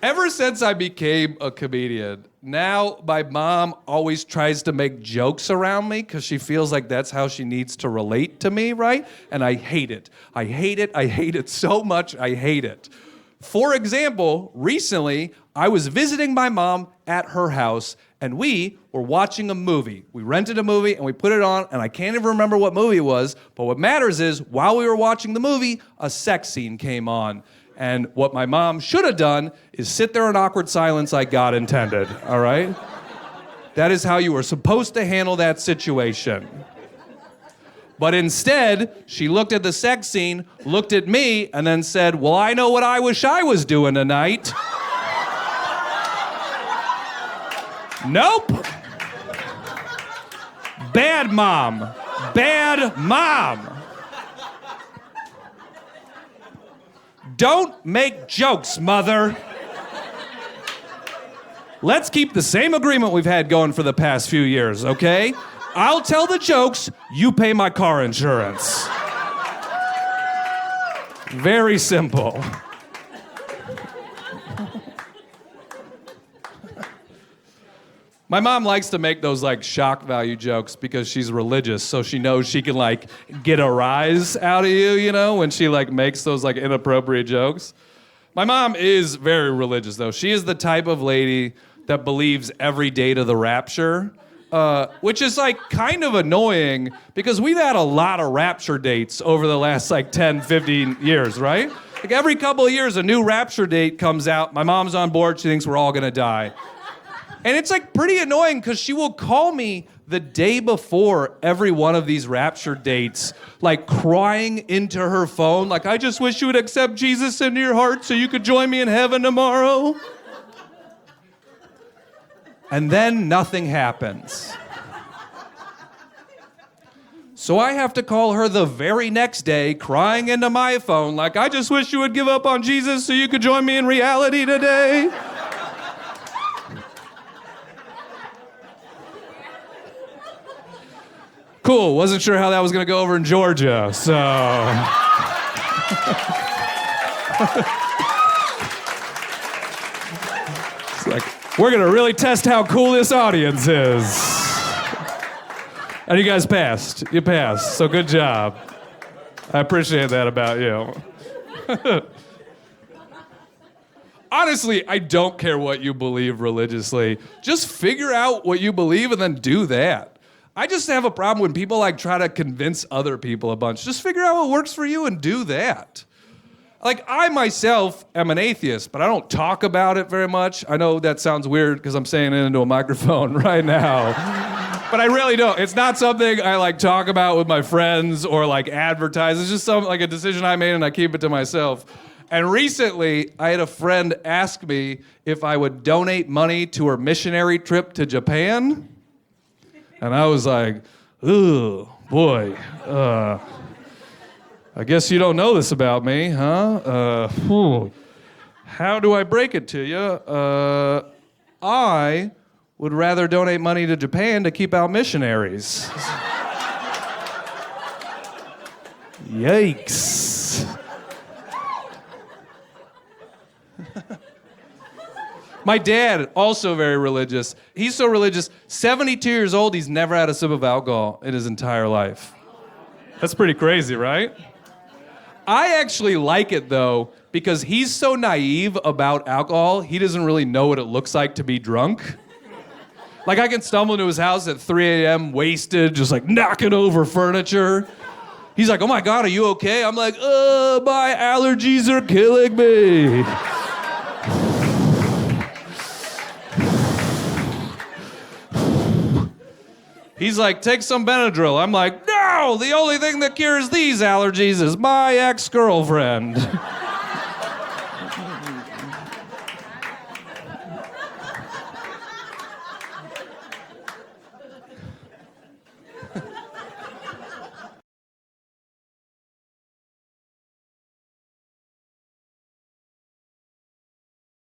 Ever since I became a comedian, now my mom always tries to make jokes around me because she feels like that's how she needs to relate to me, right? And I hate it. I hate it. I hate it so much. I hate it. For example, recently, I was visiting my mom at her house, and we were watching a movie. We rented a movie, and we put it on, and I can't even remember what movie it was, but what matters is, while we were watching the movie, a sex scene came on. And what my mom should have done is sit there in awkward silence like God intended, all right? That is how you were supposed to handle that situation. But instead, she looked at the sex scene, looked at me, and then said, well, I know what I wish I was doing tonight. Nope. Bad mom. Bad mom. Don't make jokes, mother. Let's keep the same agreement we've had going for the past few years, okay? I'll tell the jokes, you pay my car insurance. Very simple. My mom likes to make those like shock value jokes because she's religious, so she knows she can like get a rise out of you, you know, when she like makes those like inappropriate jokes. My mom is very religious though. She is the type of lady that believes every date of the rapture, which is like kind of annoying because we've had a lot of rapture dates over the last like 10, 15 years, right? Like every couple of years a new rapture date comes out. My mom's on board, she thinks we're all gonna die. And it's like pretty annoying because she will call me the day before every one of these rapture dates, like crying into her phone, like, I just wish you would accept Jesus into your heart so you could join me in heaven tomorrow. And then nothing happens. So I have to call her the very next day, crying into my phone, like, I just wish you would give up on Jesus so you could join me in reality today. Cool, wasn't sure how that was gonna go over in Georgia, so. It's like, we're gonna really test how cool this audience is. And you guys passed, you passed, so good job. I appreciate that about you. Honestly, I don't care what you believe religiously. Just figure out what you believe and then do that. I just have a problem when people like try to convince other people a bunch. Just figure out what works for you and do that. Like I myself am an atheist, but I don't talk about it very much. I know that sounds weird because I'm saying it into a microphone right now. But I really don't. It's not something I like talk about with my friends or like advertise. It's just like a decision I made and I keep it to myself. And recently, I had a friend ask me if I would donate money to her missionary trip to Japan. And I was like, ooh, boy, I guess you don't know this about me, huh? How do I break it to you? I would rather donate money to Japan to keep out missionaries. Yikes. My dad, also very religious. He's so religious, 72 years old, he's never had a sip of alcohol in his entire life. That's pretty crazy, right? I actually like it, though, because he's so naive about alcohol, he doesn't really know what it looks like to be drunk. Like, I can stumble into his house at 3 a.m., wasted, just like knocking over furniture. He's like, oh my God, are you okay? I'm like, my allergies are killing me. He's like, take some Benadryl. I'm like, no, the only thing that cures these allergies is my ex-girlfriend.